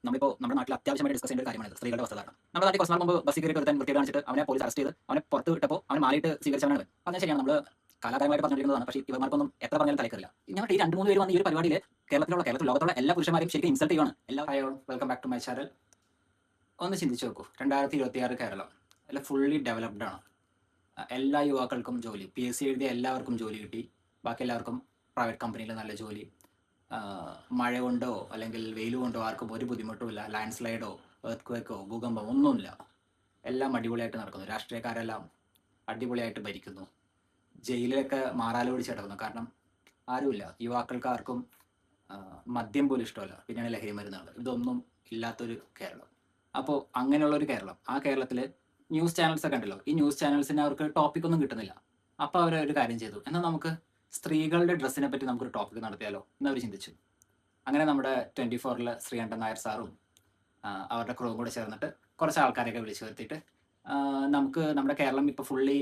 നമ്മളിപ്പോൾ നമ്മുടെ നാട്ടിൽ അത്യാവശ്യമായിട്ട് ഡിസ്കസ് ചെയ്യേണ്ട ഒരു കാര്യമാണ് സ്ത്രീകളുടെ വസ്ത്രധാരണം. നമ്മുടെ നാട്ടിൽ കുറച്ച് നാൾ മുമ്പ് ബസ്സിൽ കയറി ഒരുത്തൻ വൃത്തികേട് കാണിച്ചിട്ട് അവനെ പോലീസ് അറസ്റ്റ് ചെയ്ത് അവനെ പുറത്ത് വിട്ടപ്പോൾ അവൻ മാറിയിട്ട് സ്വീകരിച്ചവനാണ്. പറഞ്ഞാൽ ശരിയാണ്, നമ്മൾ കാലാകാലമായിട്ട് പറഞ്ഞിരിക്കുന്നതാണ്. പക്ഷേ ഇവന്മാർക്കൊന്നും എത്ര പറഞ്ഞാലും തലക്കറില്ല. ഞങ്ങൾ ഈ 2-3 പേര് വന്ന ഈ ഒരു പരിപാടിയിൽ കേരളത്തിൽ ലോകത്തുള്ള എല്ലാ പുരുഷന്മാരെയും ശരിക്കും ഇൻസൾട്ട് ചെയ്യുകയാണ്. Welcome back to my channel. ഒന്ന് ചിന്തിച്ചു നോക്കൂ, 2026 കേരളം അല്ല ഫുള്ളി ഡെവലപ്ഡ് ആണ്. എല്ലാ യുവാക്കൾക്കും ജോലി, PSC എഴുതിയ എല്ലാവർക്കും ജോലി കിട്ടി. ബാക്കി എല്ലാവർക്കും പ്രൈവറ്റ് കമ്പനിയിൽ നല്ല ജോലി. മഴ കൊണ്ടോ അല്ലെങ്കിൽ വെയിൽ കൊണ്ടോ ആർക്കും ഒരു ബുദ്ധിമുട്ടുമില്ല. ലാൻഡ് സ്ലൈഡോ എർത്ത് ഭൂകമ്പം ഒന്നുമില്ല. എല്ലാം അടിപൊളിയായിട്ട് നടക്കുന്നു. രാഷ്ട്രീയക്കാരെല്ലാം അടിപൊളിയായിട്ട് ഭരിക്കുന്നു. ജയിലിലൊക്കെ മാറാലോടിച്ച് കിടക്കുന്നു. കാരണം ആരുമില്ല, യുവാക്കൾക്ക് ആർക്കും മദ്യം പോലും ഇഷ്ടമല്ല, പിന്നെയാണ് ലഹരി മരുന്നുകൾ. ഇതൊന്നും ഇല്ലാത്തൊരു കേരളം. അപ്പോൾ അങ്ങനെയുള്ളൊരു കേരളം, ആ കേരളത്തിൽ ന്യൂസ് ചാനൽസ് ഒക്കെ ഉണ്ടല്ലോ, ഈ ന്യൂസ് ചാനൽസിന് അവർക്ക് ടോപ്പിക്കൊന്നും കിട്ടുന്നില്ല. അപ്പോൾ അവർ ഒരു കാര്യം ചെയ്തു, എന്നാൽ നമുക്ക് സ്ത്രീകളുടെ ഡ്രസ്സിനെ പറ്റി നമുക്കൊരു ടോപ്പിക് നടത്തിയാലോ എന്നവർ ചിന്തിച്ചു. അങ്ങനെ നമ്മുടെ 24-ൽ ശ്രീകണ്ഠൻ നായർ സാറും അവരുടെ ക്രൂവും കൂടെ ചേർന്നിട്ട് കുറച്ച് ആൾക്കാരെയൊക്കെ വിളിച്ചു വരുത്തിയിട്ട് നമുക്ക് നമ്മുടെ കേരളം ഇപ്പോൾ ഫുള്ളി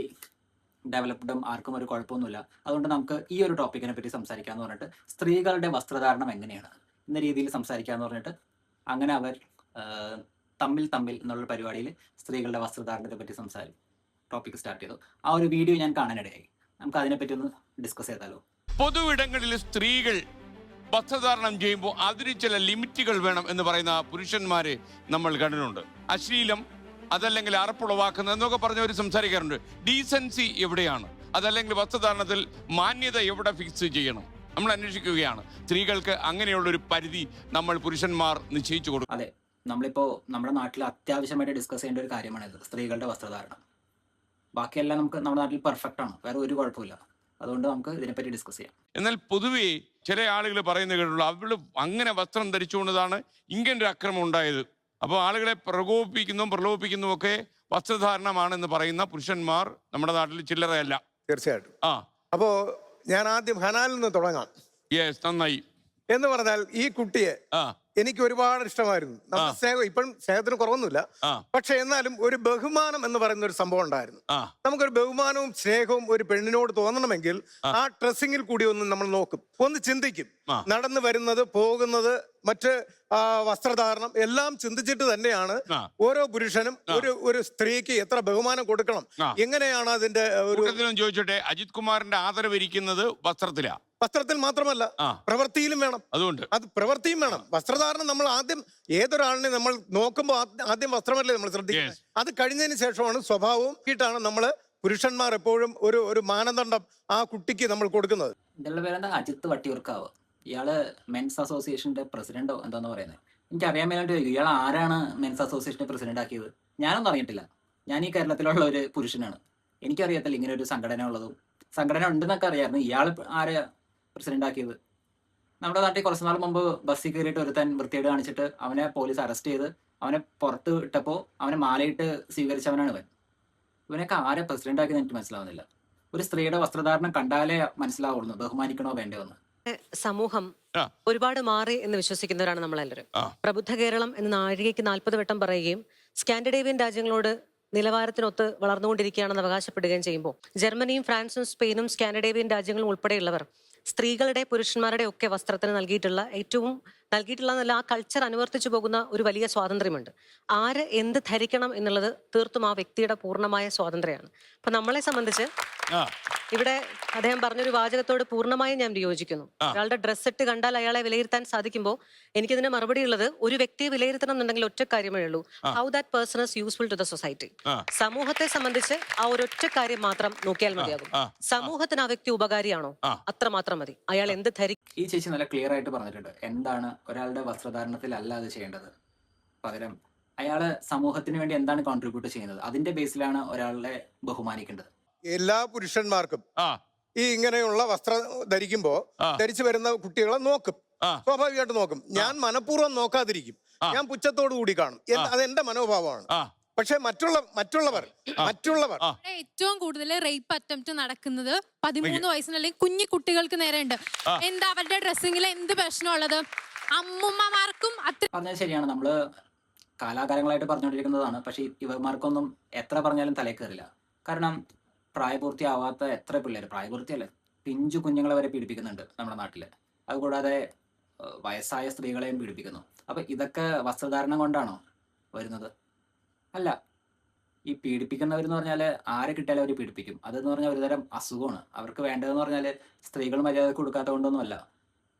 ഡെവലപ്ഡും ആർക്കും ഒരു കുഴപ്പമൊന്നുമില്ല, അതുകൊണ്ട് നമുക്ക് ഈ ഒരു ടോപ്പിക്കിനെ പറ്റി സംസാരിക്കാമെന്ന് പറഞ്ഞിട്ട് സ്ത്രീകളുടെ വസ്ത്രധാരണം എങ്ങനെയാണ് എന്ന രീതിയിൽ സംസാരിക്കാമെന്ന് പറഞ്ഞിട്ട് അങ്ങനെ അവർ തമ്മിൽ എന്നുള്ള പരിപാടിയിൽ സ്ത്രീകളുടെ വസ്ത്രധാരണത്തെ പറ്റി ടോപ്പിക് സ്റ്റാർട്ട് ചെയ്തു. ആ ഒരു വീഡിയോ ഞാൻ കാണാനിടയായി. നമുക്ക് അതിനെപ്പറ്റി ഒന്ന് ഡിസ്കസ് ചെയ്താലോ. പൊതുവിടങ്ങളിൽ സ്ത്രീകൾ വസ്ത്രധാരണം ചെയ്യുമ്പോൾ അതിന് ചില ലിമിറ്റുകൾ വേണം എന്ന് പറയുന്ന പുരുഷന്മാരെ നമ്മൾ കണ്ടിട്ടുണ്ട്. അശ്ലീലം, അതല്ലെങ്കിൽ അറപ്പുളവാക്കുന്നത് എന്നൊക്കെ പറഞ്ഞവർ സംസാരിക്കാറുണ്ട്. ഡീസൻസി എവിടെയാണ്? അതല്ലെങ്കിൽ വസ്ത്രധാരണത്തിൽ മാന്യത എവിടെ ഫിക്സ് ചെയ്യണം? നമ്മൾ അന്വേഷിക്കുകയാണ്. സ്ത്രീകൾക്ക് അങ്ങനെയുള്ളൊരു പരിധി നമ്മൾ പുരുഷന്മാർ നിശ്ചയിച്ചു കൊടുക്കും. അതെ, നമ്മളിപ്പോൾ നമ്മുടെ നാട്ടിൽ അത്യാവശ്യമായിട്ട് ഡിസ്കസ് ചെയ്യേണ്ട ഒരു കാര്യമാണിത്, സ്ത്രീകളുടെ വസ്ത്രധാരണം. ബാക്കിയെല്ലാം നമുക്ക് നമ്മുടെ നാട്ടിൽ പെർഫെക്റ്റ് ആണ്, വേറെ ഒരു കുഴപ്പമില്ല. അതുകൊണ്ട് നമുക്ക് ഇതിനെപ്പറ്റി ഡിസ്കസ് ചെയ്യാം. എന്നാൽ പൊതുവേ ചില ആളുകൾ പറയുന്നത് കേട്ടുള്ളൂ, അവള് അങ്ങനെ വസ്ത്രം ധരിച്ചുകൊണ്ടതാണ് ഇങ്ങനൊരു അക്രമം ഉണ്ടായത്. അപ്പോൾ ആളുകളെ പ്രലോഭിപ്പിക്കുന്നതും ഒക്കെ വസ്ത്രധാരണമാണെന്ന് പറയുന്ന പുരുഷന്മാർ നമ്മുടെ നാട്ടിൽ ചില്ലറയല്ല. തീർച്ചയായിട്ടും. അപ്പോ ഞാൻ ആദ്യം ഹനാലിൽ നിന്ന് തുടങ്ങാം. യെസ്, നന്നായി. എന്ന് പറഞ്ഞാൽ ഈ കുട്ടിയെ എനിക്ക് ഒരുപാട് ഇഷ്ടമായിരുന്നു. നമ്മുടെ സ്നേഹം ഇപ്പം സ്നേഹത്തിന് കുറവൊന്നുമില്ല, പക്ഷെ എന്നാലും ഒരു ബഹുമാനം എന്ന് പറയുന്ന ഒരു സംഭവം ഉണ്ടായിരുന്നു. നമുക്കൊരു ബഹുമാനവും സ്നേഹവും ഒരു പെണ്ണിനോട് തോന്നണമെങ്കിൽ ആ ഡ്രസ്സിങ്ങിൽ കൂടി ഒന്ന് നമ്മൾ നോക്കും, ഒന്ന് ചിന്തിക്കും. നടന്നു വരുന്നത്, പോകുന്നത്, മറ്റ് വസ്ത്രധാരണം എല്ലാം ചിന്തിച്ചിട്ട് തന്നെയാണ് ഓരോ പുരുഷനും ഒരു സ്ത്രീക്ക് എത്ര ബഹുമാനം കൊടുക്കണം, എങ്ങനെയാണ് അതിന്റെ ഒരു. ചോദിച്ചോട്ടെ, അജിത് കുമാറിന്റെ ആദരവ് ഇരിക്കുന്നത് വസ്ത്രത്തിൽ മാത്രമല്ല, പ്രവൃത്തിയിലും വേണം. അത് പ്രവൃത്തിയും വേണം. വസ്ത്രധാരണം നമ്മൾ ആദ്യം ഏതൊരാളിനെ നമ്മൾ നോക്കുമ്പോൾ ആദ്യം വസ്ത്രമല്ലേ നമ്മൾ ശ്രദ്ധിക്കുന്നത്. അത് കഴിഞ്ഞതിന് ശേഷമാണ് സ്വഭാവവും കിട്ടാണ് നമ്മൾ പുരുഷന്മാർ എപ്പോഴും ഒരു മാനദണ്ഡം ആ കുട്ടിക്ക് നമ്മൾ കൊടുക്കുന്നത്. ഇതിന്റെ പേരെന്താ, അജിത്ത് വട്ടിയൂർക്കാവ്. ഇയാള് മെൻസ് അസോസിയേഷന്റെ പ്രസിഡന്റോ എന്താന്ന് പറയുന്നത് എനിക്ക് അറിയാൻ മേലായിട്ട് ചോദിക്കും. ഇയാൾ ആരാണ് മെൻസ് അസോസിയേഷന്റെ പ്രസിഡന്റ് ആക്കിയത്? ഞാനൊന്നും അറിഞ്ഞിട്ടില്ല. ഞാൻ ഈ കേരളത്തിലുള്ള ഒരു പുരുഷനാണ്, എനിക്കറിയത്തില്ല ഇങ്ങനെ ഒരു സംഘടന ഉള്ളതും. സംഘടന ഉണ്ടെന്നൊക്കെ അറിയാമായിരുന്നു. ഇയാൾ ആരെ പ്രസിഡന്റ് ആക്കിയത്? നമ്മുടെ നാട്ടിൽ കുറച്ച് നാൾ മുമ്പ് ബസ്സിൽ കയറിയിട്ട് ഒരുത്തൻ വൃത്തികേട് കാണിച്ചിട്ട് അവനെ പോലീസ് അറസ്റ്റ് ചെയ്ത് അവനെ പുറത്ത് വിട്ടപ്പോൾ അവനെ മാലയിട്ട് സ്വീകരിച്ചവനാണ് ഇവൻ. ഇവനൊക്കെ ആരെ പ്രസിഡന്റ് ആക്കിയെന്ന് എനിക്ക് മനസ്സിലാവുന്നില്ല. ഒരു സ്ത്രീയുടെ വസ്ത്രധാരണം കണ്ടാലേ മനസ്സിലാവുള്ളൂ ബഹുമാനിക്കണോ വേണ്ടോ എന്ന്. സമൂഹം ഒരുപാട് മാറി എന്ന് വിശ്വസിക്കുന്നവരാണ് നമ്മളെല്ലാവരും. പ്രബുദ്ധ കേരളം എന്ന് നാഴികയ്ക്ക് 40 വട്ടം പറയുകയും സ്കാൻഡിനേവിയൻ രാജ്യങ്ങളോട് നിലവാരത്തിനൊത്ത് വളർന്നുകൊണ്ടിരിക്കുകയാണെന്ന് അവകാശപ്പെടുകയും ചെയ്യുമ്പോൾ ജർമ്മനിയും ഫ്രാൻസും സ്പെയിനും സ്കാൻഡിനേവിയൻ രാജ്യങ്ങളും ഉൾപ്പെടെയുള്ളവർ സ്ത്രീകളുടെ പുരുഷന്മാരുടെ ഒക്കെ വസ്ത്രത്തിന് നൽകിയിട്ടുള്ള ആ കൾച്ചർ അനുവർത്തിച്ചു പോകുന്ന ഒരു വലിയ സ്വാതന്ത്ര്യമുണ്ട്. ആര് എന്ത് ധരിക്കണം എന്നുള്ളത് തീർത്തും ആ വ്യക്തിയുടെ പൂർണ്ണമായ സ്വാതന്ത്ര്യമാണ്. അപ്പൊ നമ്മളെ സംബന്ധിച്ച് ഇവിടെ അദ്ദേഹം പറഞ്ഞൊരു വാചകത്തോട് പൂർണ്ണമായും ഞാൻ വിയോജിക്കുന്നു. ഒരാളുടെ ഡ്രസ് ഇട്ട് കണ്ടാൽ അയാളെ വിലയിരുത്താൻ സാധിക്കുമ്പോൾ എനിക്കിതിന് മറുപടി ഉള്ളത്, ഒരു വ്യക്തിയെ വിലയിരുത്തണം എന്നുണ്ടെങ്കിൽ ഒറ്റ കാര്യമേ ഉള്ളൂ, how that person is useful to the society. സമൂഹത്തെ സംബന്ധിച്ച് ആ ഒരൊറ്റ കാര്യം മാത്രം നോക്കിയാൽ മതിയാകും. സമൂഹത്തിന് ആ വ്യക്തി ഉപകാരിയാണോ, അത്രമാത്രം മതി. അയാൾ എന്ത് ധരിക്കും. ഈ ചേച്ചി നല്ല ക്ലിയർ ആയിട്ട് പറഞ്ഞിട്ടുണ്ട് എന്താണ് ഒരാളുടെ വസ്ത്രധാരണത്തിൽ അല്ല അത് ചെയ്യേണ്ടത്. പകരം അയാള് സമൂഹത്തിന് വേണ്ടി എന്താണ് കോൺട്രിബ്യൂട്ട് ചെയ്യുന്നത്, അതിന്റെ ബേസിലാണ് ഒരാളെ ബഹുമാനിക്കേണ്ടത്. എല്ലാ പുരുഷന്മാർക്കും ഈ ഇങ്ങനെയുള്ള വസ്ത്രം ധരിച്ചു വരുന്ന കുട്ടികളെ നോക്കും, സ്വാഭാവികമായിട്ട് നോക്കും. ഞാൻ മനഃപൂർവ്വം നോക്കാതിരിക്കും, ഞാൻ പുച്ഛത്തോടു കൂടി കാണും. അത് എന്റെ മനോഭാവമാണ്. പക്ഷെ മറ്റുള്ളവർ ഏറ്റവും കൂടുതൽ റേപ്പ് അറ്റംപ്റ്റ് നടക്കുന്നത് 13 വയസ്സിന് അല്ലെങ്കിൽ കുഞ്ഞു കുട്ടികൾക്ക് നേരെ ഉണ്ട്. എന്താ അവരുടെ ഡ്രസ്സിങ്ങിൽ എന്ത് പ്രശ്നമുള്ളത്? അമ്മുമ്മമാർക്കും പറഞ്ഞത് ശരിയാണ്. നമ്മള് കാലാകാലങ്ങളായിട്ട് പറഞ്ഞുകൊണ്ടിരിക്കുന്നതാണ്. പക്ഷെ ഇവന്മാർക്കൊന്നും എത്ര പറഞ്ഞാലും തലേ കയറില്ല. കാരണം പ്രായപൂർത്തിയാവാത്ത എത്ര പിള്ളേർ, പ്രായപൂർത്തിയല്ലേ, പിഞ്ചു കുഞ്ഞുങ്ങളെ വരെ പീഡിപ്പിക്കുന്നുണ്ട് നമ്മുടെ നാട്ടില്. അതുകൂടാതെ വയസ്സായ സ്ത്രീകളെയും പീഡിപ്പിക്കുന്നു. അപ്പൊ ഇതൊക്കെ വസ്ത്രധാരണം കൊണ്ടാണോ വരുന്നത്? അല്ല. ഈ പീഡിപ്പിക്കുന്നവരെന്ന് പറഞ്ഞാൽ ആരെ കിട്ടിയാലും അവർ പീഡിപ്പിക്കും. അതെന്ന് പറഞ്ഞാൽ ഒരുതരം അസുഖമാണ്. അവർക്ക് വേണ്ടതെന്ന് പറഞ്ഞാൽ സ്ത്രീകൾ മര്യാദക്ക് കൊടുക്കാത്തത് കൊണ്ടൊന്നുമല്ല.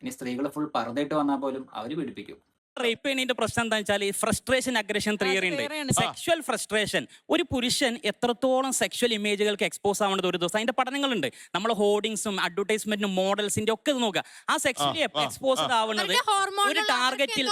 ഇനി സ്ത്രീകൾ ഫുൾ പർദ്ദയിട്ട് വന്നാൽ പോലും അവർ പീഡിപ്പിക്കും. റേപ്പ് ചെയ്യുന്നതിന്റെ പ്രശ്നം എന്താ വെച്ചാൽ ഈ ഫ്രസ്ട്രേഷൻ അഗ്രഷൻ തിയറി ഉണ്ട്. സെക്ഷൽ ഫ്രസ്ട്രേഷൻ, ഒരു പുരുഷൻ എത്രത്തോളം സെക്ഷൽ ഇമേജുകൾക്ക് എക്സ്പോസ് ആവുന്നത് ഒരു ദിവസം അതിന്റെ പഠനങ്ങളുണ്ട്. നമ്മൾ ഹോർഡിങ്സും അഡ്വർടൈസ്മെന്റും മോഡൽസിന്റെ ഒക്കെ നോക്കുക. ആ സെക്ഷലി എക്സ്പോസ്ഡ് ആവുന്നത് ഒരു ടാർഗറ്റിൽ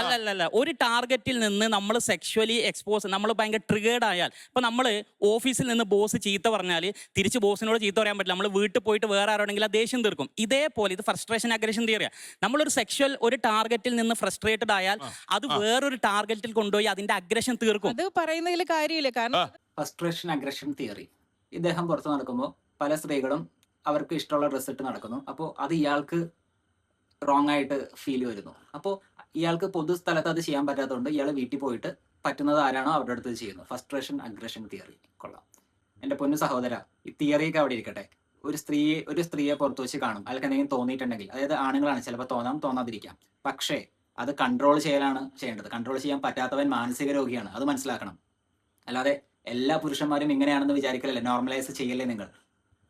അല്ലല്ല ഒരു ടാർഗറ്റിൽ നിന്ന് നമ്മൾ സെക്ഷലി എക്സ്പോസ്, നമ്മൾ ഭയങ്കര ട്രിഗേർഡ് ആയാൽ, ഇപ്പൊ നമ്മൾ ഓഫീസിൽ നിന്ന് ബോസ് ചീത്ത പറഞ്ഞാൽ തിരിച്ച് ബോസിനോട് ചീത്ത പറയാൻ പറ്റില്ല. നമ്മൾ വീട്ടിൽ പോയിട്ട് വേറെ ആരോടെങ്കിലും ദേഷ്യം തീർക്കും. ഇതേപോലെ ഇത് ഫ്രസ്ട്രേഷൻ അഗ്രഷൻ തിയറിയാണ്. നമ്മളൊരു സെക്ഷൽ ഒരു ടാർഗറ്റിൽ നിന്ന് ഫ്രസ്ട്രേറ്റഡ് ആയാൽ അത് വേറൊരു ടാർഗറ്റിൽ കൊണ്ടുപോയി അതിന്റെ അഗ്രഷൻ തീർക്കും. അത് പറയുന്നതിൽ കാര്യമില്ല. കാരണം ഫ്രസ്ട്രേഷൻ അഗ്രഷൻ തിയറി, ഇദ്ദേഹം പുറത്ത് നടക്കുമ്പോൾ പല സ്ത്രീകളും അവർക്ക് ഇഷ്ടമുള്ള ഡ്രസ്സ് ഇട്ട് നടക്കുന്നു. അപ്പോൾ അത് ഇയാൾക്ക് റോങ് ആയിട്ട് ഫീൽ വരുന്നു. അപ്പോൾ ഇയാൾക്ക് പൊതുസ്ഥലത്ത് അത് ചെയ്യാൻ പറ്റാത്തതുകൊണ്ട് ഇയാൾ വീട്ടിൽ പോയിട്ട് പറ്റുന്നത് ആരാണോ അവരുടെ അടുത്ത് ചെയ്യുന്നു. ഫ്രസ്ട്രേഷൻ അഗ്രഷൻ തിയറി കൊള്ളാം. എൻ്റെ പൊന്നു സഹോദര, ഈ തിയറിയൊക്കെ അവിടെ ഇരിക്കട്ടെ. ഒരു സ്ത്രീയെ പുറത്തു വെച്ച് കാണും, അയാൾക്ക് എന്തെങ്കിലും തോന്നിയിട്ടുണ്ടെങ്കിൽ, അതായത് ആണുങ്ങളാണ്, ചിലപ്പോൾ തോന്നാതിരിക്കാം, പക്ഷേ അത് കൺട്രോൾ ചെയ്യലാണ് ചെയ്യേണ്ടത്. കൺട്രോൾ ചെയ്യാൻ പറ്റാത്തവൻ മാനസിക രോഗിയാണ്, അത് മനസ്സിലാക്കണം. അല്ലാതെ എല്ലാ പുരുഷന്മാരും ഇങ്ങനെയാണെന്ന് വിചാരിക്കലല്ലേ, നോർമലൈസ് ചെയ്യല്ലേ നിങ്ങൾ.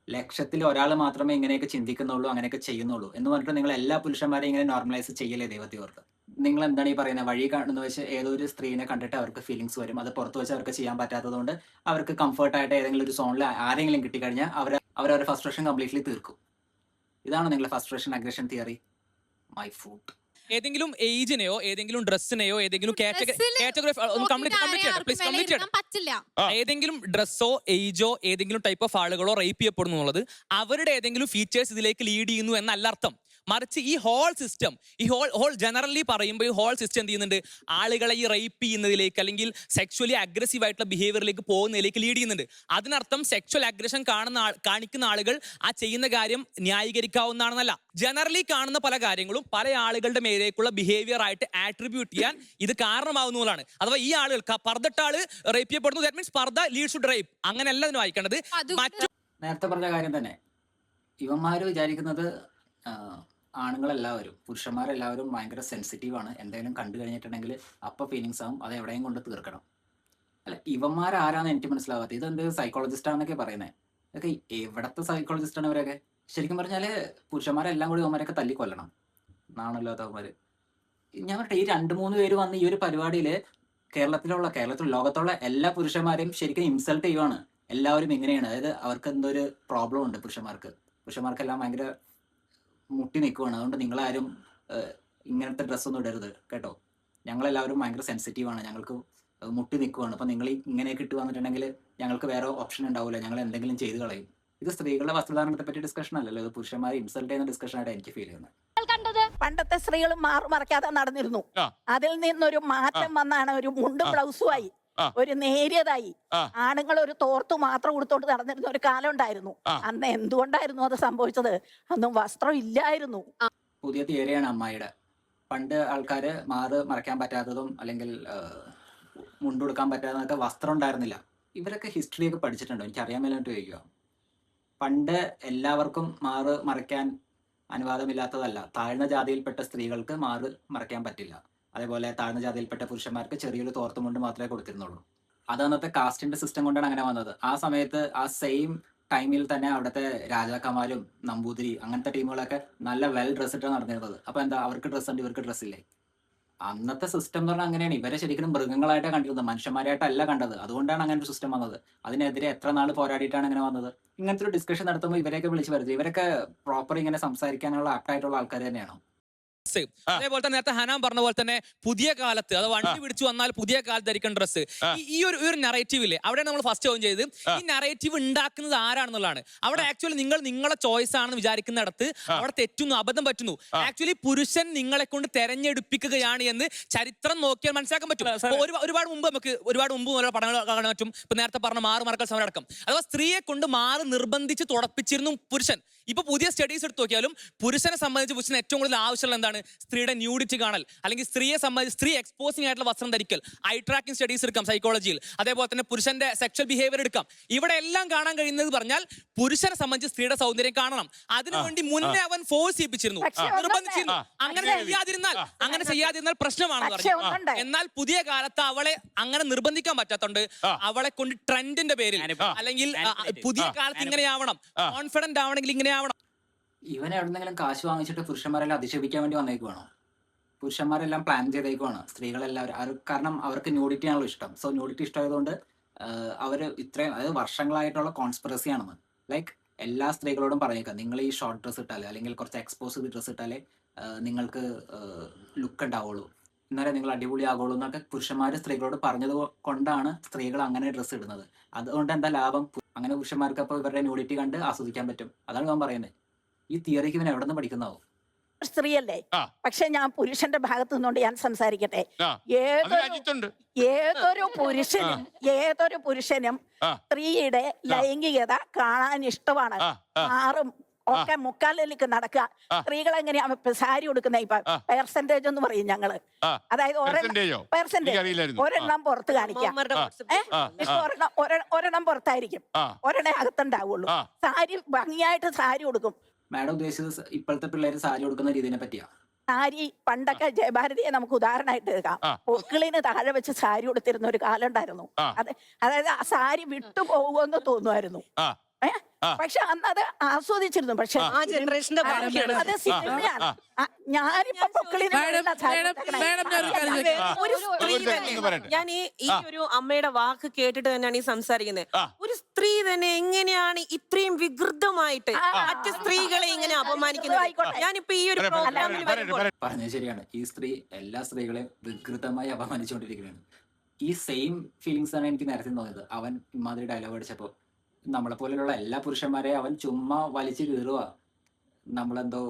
ലക്ഷത്തിൽ ഒരാൾ മാത്രമേ ഇങ്ങനെയൊക്കെ ചിന്തിക്കുന്നുള്ളൂ, അങ്ങനെയൊക്കെ ചെയ്യുന്നുള്ളൂ എന്ന് പറഞ്ഞിട്ട് നിങ്ങൾ എല്ലാ പുരുഷന്മാരെയും ഇങ്ങനെ നോർമലൈസ് ചെയ്യല്ലേ ദൈവത്തെ ഓർത്ത്. നിങ്ങൾ എന്താണ് ഈ പറയുന്നത്? വഴി കാണുന്ന വെച്ച് ഏതൊരു സ്ത്രീനെ കണ്ടിട്ട് അവർക്ക് ഫീലിങ്സ് വരും, അത് പുറത്ത് വെച്ച് അവർക്ക് ചെയ്യാൻ പറ്റാത്തതുകൊണ്ട് അവർക്ക് കംഫർട്ടായിട്ട് ഏതെങ്കിലും ഒരു സോണിൽ ആരെങ്കിലും കിട്ടിക്കഴിഞ്ഞാൽ അവരവരുടെ ഫ്രസ്ട്രേഷൻ കംപ്ലീറ്റ്ലി തീർക്കും. ഇതാണ് നിങ്ങളുടെ frustration aggression theory. My food. ഏതെങ്കിലും ഏജിനെയോ ഏതെങ്കിലും ഡ്രസ്സിനെയോ ഏതെങ്കിലും ഏതെങ്കിലും ഡ്രസ്സോ ഏജോ ഏതെങ്കിലും ടൈപ്പ് ഓഫ് ആളുകളോ റേപ്പ് ചെയ്യപ്പെടുന്നു എന്നുള്ളത് അവരുടെ ഏതെങ്കിലും ഫീച്ചേഴ്സ് ഇതിലേക്ക് ലീഡ് ചെയ്യുന്നു എന്നല്ല അർത്ഥം. മറിച്ച് ഈ ഹോൾ സിസ്റ്റം, ഈ ഹോൾ ജനറലി പറയുമ്പോൾ ഈ ഹോൾ സിസ്റ്റം എന്ത് ചെയ്യുന്നുണ്ട്? ആളുകളെ ഈ റേപ്പ് ചെയ്യുന്നതിലേക്ക് അല്ലെങ്കിൽ സെക്ഷുവലി അഗ്രസീവ് ആയിട്ടുള്ള ബിഹേവിയറിലേക്ക് പോകുന്നതിലേക്ക് ലീഡ് ചെയ്യുന്നുണ്ട്. അതിനർത്ഥം സെക്ഷൽ അഗ്രഷൻ കാണിക്കുന്ന ആളുകൾ ആ ചെയ്യുന്ന കാര്യം ന്യായീകരിക്കാവുന്നതാണെന്നല്ല. ജനറലി കാണുന്ന പല കാര്യങ്ങളും പല ആളുകളുടെ മേലേക്കുള്ള ബിഹേവിയർ ആയിട്ട് ആട്രിബ്യൂട്ട് ചെയ്യാൻ ഇത് കാരണമാകുന്നതാണ്. അഥവാ ഈ ആളുകൾ പർദ്ദട്ട ആള് റേപ്പ് ചെയ്യപ്പെടുന്നു, that means Parda leads to rape, അങ്ങനെയല്ല ഇതിന് വായിക്കേണ്ടത്. നേരത്തെ പറഞ്ഞ കാര്യം തന്നെ, ഇവന്മാര് വിചാരിക്കുന്നത് ആണുങ്ങളെല്ലാവരും പുരുഷന്മാരെല്ലാവരും ഭയങ്കര സെൻസിറ്റീവാണ്. എന്തെങ്കിലും കണ്ടു കഴിഞ്ഞിട്ടുണ്ടെങ്കിൽ അപ്പം ഫീലിങ്സ് ആവും, അത് എവിടെയും കൊണ്ട് തീർക്കണം. അല്ല, ഇവന്മാരാരാന്ന് എനിക്ക് മനസ്സിലാവാത്ത. ഇതെന്ത് സൈക്കോളജിസ്റ്റാന്നൊക്കെ പറയുന്നത്? ഇതൊക്കെ എവിടത്തെ സൈക്കോളജിസ്റ്റാണ് ഇവരൊക്കെ? ശരിക്കും പറഞ്ഞാൽ പുരുഷന്മാരെല്ലാം കൂടി ഇവന്മാരൊക്കെ തല്ലിക്കൊല്ലണം. നാണല്ലാത്തവന്മാർ. ഞാൻ പറഞ്ഞിട്ട് ഈ 2-3 പേര് വന്ന് ഈ ഒരു പരിപാടിയിൽ കേരളത്തിൽ ലോകത്തുള്ള എല്ലാ പുരുഷന്മാരെയും ശരിക്കും ഇൻസൾട്ട് ചെയ്യുവാണ്. എല്ലാവരും ഇങ്ങനെയാണ്, അതായത് അവർക്ക് എന്തോ ഒരു പ്രോബ്ലം ഉണ്ട്. പുരുഷന്മാർക്കെല്ലാം ഭയങ്കര മുട്ടി നിൽക്കുവാണ്. അതുകൊണ്ട് നിങ്ങളാരും ഇങ്ങനത്തെ ഡ്രസ്സൊന്നും ഇടരുത് കേട്ടോ, ഞങ്ങളെല്ലാവരും ഭയങ്കര സെൻസിറ്റീവാണ്, ഞങ്ങൾക്ക് മുട്ടി നിൽക്കുവാണ്. അപ്പം നിങ്ങൾ ഇങ്ങനെയൊക്കെ ഇട്ട് വന്നിട്ടുണ്ടെങ്കിൽ ഞങ്ങൾക്ക് വേറെ ഓപ്ഷൻ ഉണ്ടാവില്ല, ഞങ്ങൾ എന്തെങ്കിലും ചെയ്ത് കളയും. ഇത് സ്ത്രീകളുടെ വസ്ത്രധാരണത്തെ പറ്റി ഡിസ്കഷൻ അല്ലല്ലോ, ഇത് പുരുഷന്മാരെ ഇൻസൾട്ട് ചെയ്യുന്ന ഡിസ്കഷനായിട്ട് എനിക്ക് ഫീൽ ചെയ്യുന്നത്. പണ്ടത്തെ സ്ത്രീകൾ മറക്കാതെ നടന്നിരുന്നു. അതിൽ നിന്നൊരു മാറ്റം വന്നാണ് ഒരു മുണ്ട് ബ്ലൗസുമായി ഒരു നേരിയതായി. ആണുങ്ങൾ ഒരു തോർത്തു മാത്രം കൊടുത്തോണ്ട് നടന്നിരുന്ന ഒരു കാലം ഉണ്ടായിരുന്നു. അന്ന് എന്തുകൊണ്ടായിരുന്നു അത് സംഭവിച്ചത്? അന്നും വസ്ത്രം ഇല്ലായിരുന്നു. പുതിയ തിയറിയാണ് അമ്മായിയുടെ. പണ്ട് ആൾക്കാര് മറയ്ക്കാൻ പറ്റാത്തതും അല്ലെങ്കിൽ മുണ്ടുകൊടുക്കാൻ പറ്റാത്തതൊക്കെ വസ്ത്രം ഉണ്ടായിരുന്നില്ല. ഇവരൊക്കെ ഹിസ്റ്ററിയൊക്കെ പഠിച്ചിട്ടുണ്ടോ? എനിക്ക് അറിയാൻ മേലോട്ട് ചോദിക്കുക. പണ്ട് എല്ലാവർക്കും മറയ്ക്കാൻ അനുവാദമില്ലാത്തതല്ല. താഴ്ന്ന ജാതിയിൽപ്പെട്ട സ്ത്രീകൾക്ക് മറയ്ക്കാൻ പറ്റില്ല. അതേപോലെ താഴ്ന്ന ജാതിയിൽപ്പെട്ട പുരുഷന്മാർക്ക് ചെറിയൊരു തോർത്തും കൊണ്ട് മാത്രമേ കൊടുത്തിരുന്നുള്ളൂ. അത് അന്നത്തെ കാസ്റ്റിന്റെ സിസ്റ്റം കൊണ്ടാണ് അങ്ങനെ വന്നത്. ആ സമയത്ത് ആ സെയിം ടൈമിൽ തന്നെ അവിടുത്തെ രാജാക്കന്മാരും നമ്പൂതിരി അങ്ങനത്തെ ടീമുകളൊക്കെ നല്ല വെൽ ഡ്രസ്സിട്ടാണ് നടന്നിരുന്നത്. അപ്പൊ എന്താ, അവർക്ക് ഡ്രസ്സ് ഉണ്ട്, ഇവർക്ക് ഡ്രസ്സില്ലേ? അന്നത്തെ സിസ്റ്റം എന്ന് പറഞ്ഞാൽ അങ്ങനെയാണ്. ഇവരെ ശരിക്കും മൃഗങ്ങളായിട്ടാണ് കണ്ടിരുന്നത്, മനുഷ്യന്മാരായിട്ടല്ല കണ്ടത്. അതുകൊണ്ടാണ് അങ്ങനെ ഒരു സിസ്റ്റം വന്നത്. അതിനെതിരെ എത്ര നാൾ പോരാടിയിട്ടാണ് അങ്ങനെ വന്നത്. ഇങ്ങനത്തെ ഒരു ഡിസ്കഷൻ നടത്തുമ്പോൾ ഇവരെയൊക്കെ വിളിച്ചു വരുന്നത്, ഇവരൊക്കെ പ്രോപ്പർ ഇങ്ങനെ സംസാരിക്കാനുള്ള ആപ്റ്റായിട്ടുള്ള ആൾക്കാർ തന്നെയാണോ? അതേപോലെ തന്നെ നേരത്തെ ഹനാൻ പറഞ്ഞ പോലെ തന്നെ പുതിയ കാലത്ത് അത് വണ്ടി പിടിച്ചു വന്നാൽ പുതിയ കാലത്ത് ധരിക്കുന്ന ഡ്രസ്സ്, ഈ ഒരു നറേറ്റീവ് ഇല്ലേ, അവിടെ നമ്മൾ ഫസ്റ്റ് ഓൺ ചെയ്ത് ഈ നറേറ്റീവ് ഉണ്ടാക്കുന്നത് ആരാണെന്നുള്ളതാണ്. അവിടെ ആക്ച്വലി നിങ്ങളെ ചോയ്സ് ആണെന്ന് വിചാരിക്കുന്നിടത്ത് അവിടെ തെറ്റുന്നു, അബദ്ധം പറ്റുന്നു. ആക്ച്വലി പുരുഷൻ നിങ്ങളെ കൊണ്ട് തെരഞ്ഞെടുപ്പിക്കുകയാണ് എന്ന് ചരിത്രം നോക്കിയാൽ മനസ്സിലാക്കാൻ പറ്റും. ഒരുപാട് മുമ്പ് പഠനങ്ങൾ കാണാൻ പറ്റും. ഇപ്പൊ നേരത്തെ പറഞ്ഞ മറക്കൽ സമരം അടക്കം, അഥവാ സ്ത്രീയെ കൊണ്ട് നിർബന്ധിച്ച് തുടപ്പിച്ചിരുന്നു പുരുഷൻ. ഇപ്പൊ പുതിയ സ്റ്റഡീസ് എടുത്ത് നോക്കിയാലും പുരുഷനെ സംബന്ധിച്ച് പുരുഷന് ഏറ്റവും കൂടുതൽ ആവശ്യമുള്ള എന്താണ്? എന്താണ് സ്ത്രീയുടെ ന്യൂഡിറ്റി കാണൽ, അല്ലെങ്കിൽ സ്ത്രീയെ സംബന്ധിച്ച് സ്ത്രീ എക്സ്പോസിംഗ് ആയിട്ടുള്ള വസ്ത്രം ധരിക്കൽ, ഐ ട്രാക്കിംഗ് സ്റ്റഡീസ് എടുക്കാം സൈക്കോളജിയിൽ, അതേപോലെ തന്നെ പുരുഷന്റെ സെക്ഷൽ ബിഹേവിയർ എടുക്കാം. ഇവിടെ എല്ലാം കാണാൻ കഴിയുന്നത് പറഞ്ഞാൽ പുരുഷനെ സംബന്ധിച്ച് സ്ത്രീയുടെ സൗന്ദര്യം കാണണം. അതിനുവേണ്ടി മുന്നേ അവൻ ഫോഴ്സ് ചെയ്യിപ്പിച്ചിരുന്നു, നിർബന്ധിച്ചിരുന്നു. അങ്ങനെ ചെയ്യാതിരുന്നാൽ പ്രശ്നമാണെന്ന് പറഞ്ഞു. എന്നാൽ പുതിയ കാലത്ത് അവളെ അങ്ങനെ നിർബന്ധിക്കാൻ പറ്റാത്തോണ്ട് അവളെ കൊണ്ട് ട്രെൻഡിന്റെ പേരിൽ, അല്ലെങ്കിൽ പുതിയ കാലത്ത് ഇങ്ങനെയാവണം, കോൺഫിഡന്റ് ആവണമെങ്കിൽ ഇങ്ങനെയാവണം. ഇവൻ എവിടെന്നെങ്കിലും കാശ് വാങ്ങിച്ചിട്ട് പുരുഷന്മാരെല്ലാം അധിക്ഷേപിക്കാൻ വേണ്ടി വന്നേക്കുവാണോ? പുരുഷന്മാരെല്ലാം പ്ലാൻ ചെയ്തേക്കുവാണ് സ്ത്രീകളെല്ലാവരും. കാരണം അവർക്ക് ന്യൂഡിറ്റി ആണല്ലോ ഇഷ്ടം. സോ ന്യൂഡിറ്റി ഇഷ്ടമായതുകൊണ്ട് അവർ ഇത്രയും, അതായത് വർഷങ്ങളായിട്ടുള്ള കോൺസ്പിറസി ആണെന്ന്. ലൈക്ക് എല്ലാ സ്ത്രീകളോടും പറഞ്ഞേക്കാം, നിങ്ങൾ ഈ ഷോർട്ട് ഡ്രസ്സ് ഇട്ടാലേ, അല്ലെങ്കിൽ കുറച്ച് എക്സ്പോസ് ചെയ്ത് ഡ്രസ്സ് ഇട്ടാലേ നിങ്ങൾക്ക് ലുക്ക് ഉണ്ടാവുള്ളൂ, എന്നാലേ നിങ്ങൾ അടിപൊളിയാകുള്ളൂ എന്നൊക്കെ പുരുഷന്മാർ സ്ത്രീകളോട് പറഞ്ഞത് കൊണ്ടാണ് സ്ത്രീകൾ അങ്ങനെ ഡ്രസ്സ് ഇടുന്നത്. അതുകൊണ്ട് എന്താ ലാഭം? അങ്ങനെ പുരുഷന്മാർക്ക് അപ്പോൾ ഇവരുടെ ന്യൂഡിറ്റി കണ്ട് ആസ്വദിക്കാൻ പറ്റും. അതാണ് ഞാൻ പറയുന്നത്. ഈ തിയറിക്ക് ഇവൻ എവിടെ നിന്ന് പഠിക്കുന്നാവും? സ്ത്രീയല്ലേ, പക്ഷെ ഞാൻ പുരുഷന്റെ ഭാഗത്തു നിന്നുകൊണ്ട് ഞാൻ സംസാരിക്കട്ടെ. ഏതൊരു പുരുഷനും സ്ത്രീയുടെ ലൈംഗികത കാണാൻ ഇഷ്ടമാണ്. ആറും ഒക്കെ മുക്കാലിലേക്ക് നടക്കുക. സ്ത്രീകൾ എങ്ങനെയാ സാരി കൊടുക്കുന്ന ഇപ്പൊ പെർസെന്റേജ് എന്ന് പറയും ഞങ്ങള്. അതായത് ഒരെണ്ണം പുറത്ത് കാണിക്കാം, ഒരെണ്ണം പുറത്തായിരിക്കും, ഒരെണ്ണം അകത്തുണ്ടാവുള്ളൂ. സാരി ഭംഗിയായിട്ട് സാരി കൊടുക്കും. മാഡം ഉദ്ദേശിച്ചത് ഇപ്പോഴത്തെ പിള്ളേര് സാരി കൊടുക്കുന്ന രീതിയെ പറ്റിയാ? സാരി പണ്ടൊക്കെ ജയഭാരതിയെ നമുക്ക് ഉദാഹരണമായിട്ട് എടുക്കാം. പൊക്കിളിന് താഴെ വെച്ച് സാരി കൊടുത്തിരുന്ന ഒരു കാലം ഉണ്ടായിരുന്നു. അതായത് ആ സാരി വിട്ടു പോകുമെന്ന് തോന്നുമായിരുന്നു. പക്ഷെ അന്ന് അത് ആസ്വദിച്ചിരുന്നു. പക്ഷെ ആ ജനറേഷന്റെ അത് സിനിമയാണ്. ഞാനിപ്പോ പൊക്കിളിന് ഞാൻ ഈ ഒരു അമ്മയുടെ വാക്ക് കേട്ടിട്ട് തന്നെയാണ് ഈ സംസാരിക്കുന്നത്. ഒരു സ്ത്രീ തന്നെ എങ്ങനെയാണ് ഇത്രയും വികൃതമായിട്ട് മറ്റു സ്ത്രീകളെ ഇങ്ങനെ അപമാനിക്കുന്നത്? ഞാനിപ്പോ ഈ ഒരു പ്രോഗ്രാമിൽ പറഞ്ഞത് ശരിയാണ്. ഈ സ്ത്രീ എല്ലാ സ്ത്രീകളെയും വികൃതമായി അപമാനിച്ചുകൊണ്ടിരിക്കുകയാണ്. ഈ സെയിം ഫീലിങ്സ് ആണ് എനിക്ക് നേരത്തെ തോന്നിയത്. അവൻ ഇമാതിരി ഡയലോഗ് അടിച്ചപ്പോ നമ്മളെ പോലെയുള്ള എല്ലാ പുരുഷന്മാരെ അവൻ ചുമ്മാ വലിച്ചു കീറുക. നമ്മളെന്തോ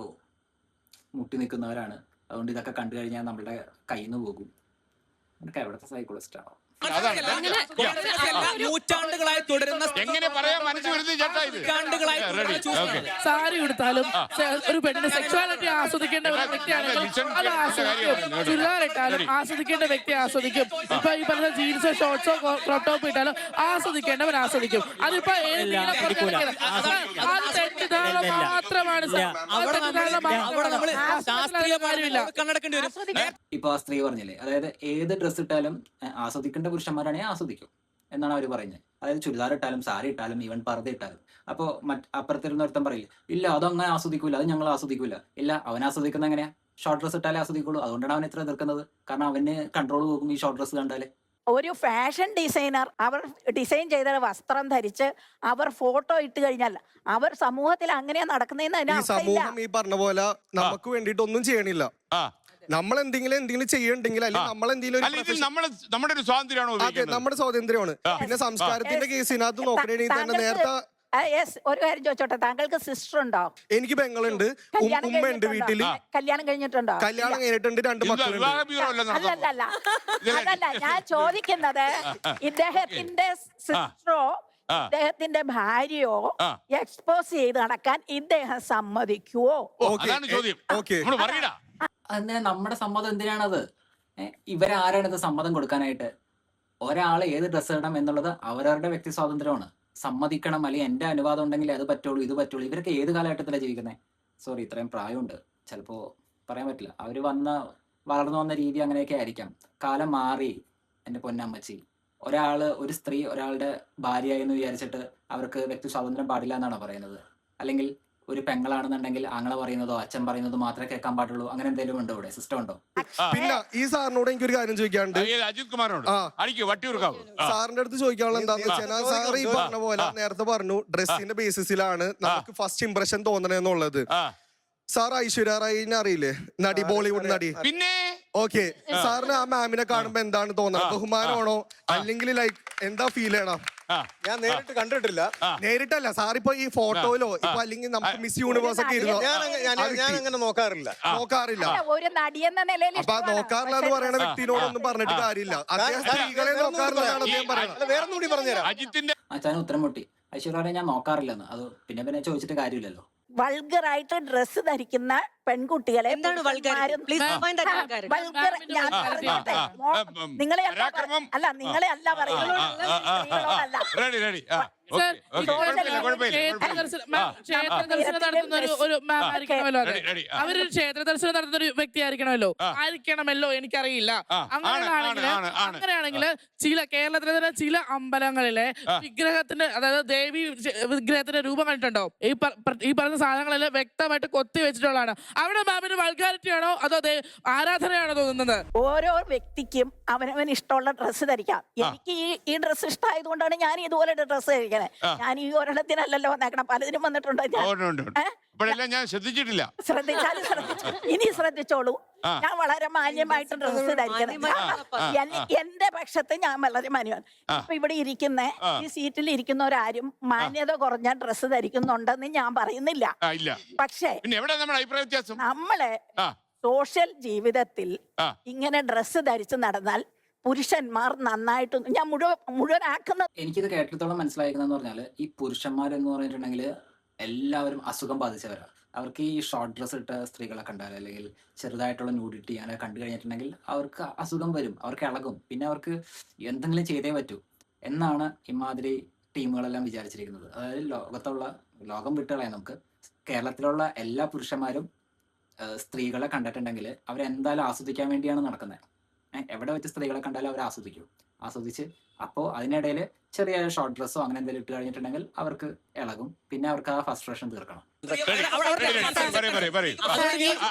മുട്ടി നിൽക്കുന്നവരാണ്, അതുകൊണ്ട് ഇതൊക്കെ കണ്ടു കഴിഞ്ഞാൽ നമ്മളുടെ കയ്യിൽ നിന്ന് പോകും. എനിക്ക് എവിടുത്തെ സൈക്കോളജിസ്റ്റ് ആണോ? നൂറ്റാണ്ടുകളായി തുടരുന്ന സാരി കൊടുത്താലും ഒരു പെണ്ണിന്റെ സെക്സ്വാലിറ്റി ആസ്വദിക്കേണ്ട ഒരു വ്യക്തിയാണെങ്കിൽ അത് ആസ്വദിക്കും. ചുരിദാർ ഇട്ടാലും ആസ്വദിക്കേണ്ട വ്യക്തി ആസ്വദിക്കും. ഇപ്പൊ ഈ പറഞ്ഞ ജീൻസോ ഷോർട്സോ ക്രോപ്പ് ടോപ്പ് ഇട്ടാലും ആസ്വദിക്കേണ്ടവൻ ആസ്വദിക്കും. അതിപ്പോ അത് തെറ്റിദ്ധാരണ മാത്രമാണ്. ഇപ്പൊ ആ സ്ത്രീ പറഞ്ഞില്ലേ, അതായത് ഏത് ഡ്രസ് ഇട്ടാലും ആസ്വദിക്കേണ്ട പുരുഷന്മാരാണെങ്കിൽ ആസ്വദിക്കും എന്നാണ് അവർ പറയുന്നത്. അതായത് ചുരിദാർ ഇട്ടാലും സാരി ഇട്ടാലും ഈവൻ പർദ്ദ ഇട്ടാലും. അപ്പോൾ അപ്പുറത്തിരുന്ന ഒരുത്തം പറയില്ല, ഇല്ല അതങ്ങനെ ആസ്വദിക്കൂല, അത് ഞങ്ങൾ ആസ്വദിക്കൂല. ഇല്ല, അവൻ ആസ്വദിക്കുന്ന എങ്ങനെയാ? ഷോർട്ട് ഡ്രസ് ഇട്ടാലേ ആസ്വദിക്കുള്ളൂ. അതുകൊണ്ടാണ് അവൻ ഇത്ര എതിർക്കുന്നത്. കാരണം അവന് കൺട്രോൾ പോകും ഈ ഷോർട്ട് ഡ്രസ് കണ്ടാലേ. ഒരു ഫാഷൻ ഡിസൈനർ അവർ ഡിസൈൻ ചെയ്ത വസ്ത്രം ധരിച്ച് അവർ ഫോട്ടോ ഇട്ട് കഴിഞ്ഞാൽ അവർ സമൂഹത്തിൽ അങ്ങനെയാ നടക്കുന്നതെന്ന് സമൂഹം ഈ പറഞ്ഞ പോലെ നമുക്ക് വേണ്ടിയിട്ട് ഒന്നും ചെയ്യണില്ല. നമ്മൾ എന്തെങ്കിലും ചെയ്യണ്ടെങ്കിൽ അല്ലെങ്കിൽ നമ്മുടെ ഒരു സ്വാതന്ത്ര്യമാണോ? അതെ, നമ്മുടെ സ്വാതന്ത്ര്യമാണ്. പിന്നെ സംസ്കാരത്തിന്റെ കേസിനകത്ത് നോക്കണെങ്കിൽ തന്നെ നേരത്തെ ഒരു കാര്യം ചോദിച്ചോട്ടെ, താങ്കൾക്ക് സിസ്റ്റർ ഉണ്ടോ? എനിക്ക് പെങ്ങളുണ്ട്, ഉമ്മയുണ്ട് വീട്ടില്. കല്യാണം കഴിഞ്ഞിട്ടുണ്ടോ? കല്യാണം കഴിഞ്ഞിട്ടുണ്ട്, 2 മക്കളുണ്ട്. അതല്ല ഞാൻ ചോദിക്കുന്നത്, ഇദ്ദേഹത്തിന്റെ സിസ്റ്ററോ ഇദ്ദേഹത്തിന്റെ ഭാര്യയോ എക്സ്പോസ് ചെയ്ത് നടക്കാൻ ഇദ്ദേഹം സമ്മതിക്കുവോ? അതിന് നമ്മുടെ സമ്മതം എന്തിനാണത്? ഇവരാരാണ് ഇത് സമ്മതം കൊടുക്കാനായിട്ട്? ഒരാൾ ഏത് ഡ്രസ്സ് ഇടണം എന്നുള്ളത് അവരവരുടെ വ്യക്തി സ്വാതന്ത്ര്യമാണ്. സമ്മതിക്കണം, അല്ലെങ്കിൽ എന്റെ അനുവാദം ഉണ്ടെങ്കിൽ അത് പറ്റുള്ളൂ, ഇത് പറ്റുള്ളൂ. ഇവരൊക്കെ ഏത് കാലഘട്ടത്തിലാണ് ജീവിക്കുന്നത്? സോറി, ഇത്രയും പ്രായമുണ്ട്, ചിലപ്പോൾ പറയാൻ പറ്റില്ല. അവർ വളർന്നു വന്ന രീതി അങ്ങനെയൊക്കെ ആയിരിക്കാം. കാലം മാറി എൻ്റെ പൊന്നമ്മച്ചി. ഒരു സ്ത്രീ ഒരാളുടെ ഭാര്യയായി എന്ന് വിചാരിച്ചിട്ട് അവർക്ക് വ്യക്തി സ്വാതന്ത്ര്യം പാടില്ല എന്നാണോ പറയുന്നത്? അല്ലെങ്കിൽ ഒരു പെങ്ങളാണെന്നുണ്ടെങ്കിൽ ആങ്ങളെ പറയുന്നതോ അച്ഛൻ പറയുന്നതോ മാത്രമേ കേൾക്കാൻ പാടുള്ളൂ? അങ്ങനെ എന്തെങ്കിലും ഉണ്ടോ ഇവിടെ? സിസ്റ്റം ഉണ്ടോ? പിന്നെ ഈ സാറിനോട് എനിക്കൊരു കാര്യം ചോദിക്കാണ്ട്, അജിത് കുമാറിനോട് സാറിന്റെ അടുത്ത് ചോദിക്കാനുള്ള എന്താന്ന് വെച്ചാൽ, സാർ ഈ പറഞ്ഞ പോലെ നേരത്തെ പറഞ്ഞു ഡ്രസ്സിന്റെ ബേസിസിലാണ് നമുക്ക് ഫസ്റ്റ് ഇംപ്രഷൻ തോന്നണെന്നുള്ളത്. സാർ ഐശ്വര്യ റായിനെ അറിയില്ലേ, നടി, ബോളിവുഡ് നടി? പിന്നെ ഓക്കെ, സാറിന് ആ മാമിനെ കാണുമ്പോ എന്താണ് തോന്നുന്നത്? ബഹുമാനമാണോ അല്ലെങ്കിൽ ലൈക്ക് എന്താ ഫീൽ ചെയ്യണം? ഞാൻ നേരിട്ട് കണ്ടിട്ടില്ല. നേരിട്ടല്ല സാർ, ഇപ്പൊ ഈ ഫോട്ടോയിലോ ഇപ്പൊ അല്ലെങ്കിൽ നമുക്ക് മിസ് യൂണിവേഴ്സ് ഒക്കെ ഇരുന്നോ? ഞാൻ അങ്ങനെ നോക്കാറില്ല. ഒരു നടിയെന്ന നിലയിൽ അപ്പൊ നോക്കാറില്ല എന്ന് പറയുന്ന വ്യക്തിനോടൊന്നും പറഞ്ഞിട്ട് കാര്യമില്ല. അദ്ദേഹം സ്ത്രീകളെ നോക്കാറില്ലെന്നാണ് അദ്ദേഹം പറയുന്നത്. വേറെ കൂടി പറഞ്ഞുതരാം. അച്ഛൻ ഉത്തരം മുട്ടി. ഐശ്വര്യ ഞാൻ നോക്കാറില്ലെന്ന്. അത് പിന്നെ ചോദിച്ചിട്ട് കാര്യമില്ലല്ലോ. വൾഗറായിട്ട് ഡ്രസ്സ് ധരിക്കുന്ന പെൺകുട്ടികളെ എന്താണ് vulgarity? Please define that vulgarity. ഞാൻ പറഞ്ഞോട്ടെ. നിങ്ങളെ അല്ല പരാക്രമം. നിങ്ങളെ അല്ല പറയുന്നത് സ്ത്രീകളോടല്ല. റെഡി റെഡി സർ, കുഴപ്പമില്ല ക്ഷേത്ര ദർശനം നടത്തുന്ന ഒരു മാം ആയിരിക്കണമല്ലോ അത്. ready, അവരൊരു ക്ഷേത്ര ദർശനം നടത്തുന്ന ഒരു വ്യക്തി ആയിരിക്കണമല്ലോ. ആയിരിക്കണമല്ലോ, എനിക്കറിയില്ല. അങ്ങനെയാണെങ്കിൽ കേരളത്തിലെ തന്നെ ചില അമ്പലങ്ങളിലെ വിഗ്രഹത്തിന്റെ, അതായത് ദേവി വിഗ്രഹത്തിന്റെ രൂപം കണ്ടിട്ടുണ്ടോ? ഈ പറഞ്ഞ സാധനങ്ങളെല്ലാം വ്യക്തമായിട്ട് കൊത്തി വെച്ചിട്ടുള്ളതാണ്. അവിടെ മാമിന് വൾഗാരിറ്റി ആണോ അതോ ആരാധനയാണോ തോന്നുന്നത്? ഓരോ വ്യക്തിക്കും അവനവൻ ഇഷ്ടമുള്ള ഡ്രസ്സ് ധരിക്കാം. എനിക്ക് ഈ ഡ്രസ്സ് ഇഷ്ടമായതുകൊണ്ടാണ് ഞാൻ ഇതുപോലെ ഡ്രസ്സ് ധരിക്കണേ. ഞാൻ ഈ ഒരെണ്ണത്തിനല്ലല്ലോ വന്നേക്കണം, പലതിനും വന്നിട്ടുണ്ട്. ഞാൻ ശ്രദ്ധിച്ചിട്ടില്ല. ശ്രദ്ധിച്ചാലും ഇനി ശ്രദ്ധിച്ചോളൂ. ഞാൻ വളരെ മാന്യമായിട്ട് ഡ്രസ്സ് ധരിക്കുന്നത്. എന്റെ പക്ഷത്ത് ഞാൻ വളരെ മാന്യമാണ്. ഇപ്പൊ ഇവിടെ ഇരിക്കുന്ന ഈ സീറ്റിൽ ഇരിക്കുന്നവരാരും മാന്യത കുറഞ്ഞ ഡ്രസ്സ് ധരിക്കുന്നുണ്ടെന്ന് ഞാൻ പറയുന്നില്ല. പക്ഷേ നമ്മളെ സോഷ്യൽ ജീവിതത്തിൽ ഇങ്ങനെ ഡ്രസ്സ് ധരിച്ച് നടന്നാൽ പുരുഷന്മാർ നന്നായിട്ട് ഞാൻ മുഴുവനാക്കുന്ന എനിക്കിത് കേട്ടിടത്തോളം മനസ്സിലായിരിക്കുന്നതെന്ന് പറഞ്ഞാൽ ഈ പുരുഷന്മാരെന്ന് പറഞ്ഞിട്ടുണ്ടെങ്കിൽ എല്ലാവരും അസുഖം ബാധിച്ചവരാണ്. അവർക്ക് ഈ ഷോർട്ട് ഡ്രസ്സ് ഇട്ട സ്ത്രീകളെ കണ്ടാൽ അല്ലെങ്കിൽ ചെറുതായിട്ടുള്ള ന്യൂഡിറ്റി അങ്ങനെ കണ്ടു കഴിഞ്ഞിട്ടുണ്ടെങ്കിൽ അവർക്ക് അസുഖം വരും, അവർക്ക് ഇളകും, പിന്നെ അവർക്ക് എന്തെങ്കിലും ചെയ്തേ പറ്റൂ എന്നാണ് ഇമാതിരി ടീമുകളെല്ലാം വിചാരിച്ചിരിക്കുന്നത്. അതായത് ലോകം വിട്ടുകളയാൻ നമുക്ക് കേരളത്തിലുള്ള എല്ലാ പുരുഷന്മാരും സ്ത്രീകളെ കണ്ടിട്ടുണ്ടെങ്കിൽ അവരെന്തായാലും ആസ്വദിക്കാൻ വേണ്ടിയാണ് നടക്കുന്നത്. എവിടെ വെച്ച് സ്ത്രീകളെ കണ്ടാലും അവർ ആസ്വദിച്ച് അപ്പോൾ അതിനിടയിൽ ചെറിയ ഷോർട്ട് ഡ്രസ്സോ അങ്ങനെ എന്തെങ്കിലും ഇട്ട് കഴിഞ്ഞിട്ടുണ്ടെങ്കിൽ അവർക്ക് ഇളകും, പിന്നെ അവർക്ക് ആ ഫസ്ട്രേഷൻ തീർക്കണം.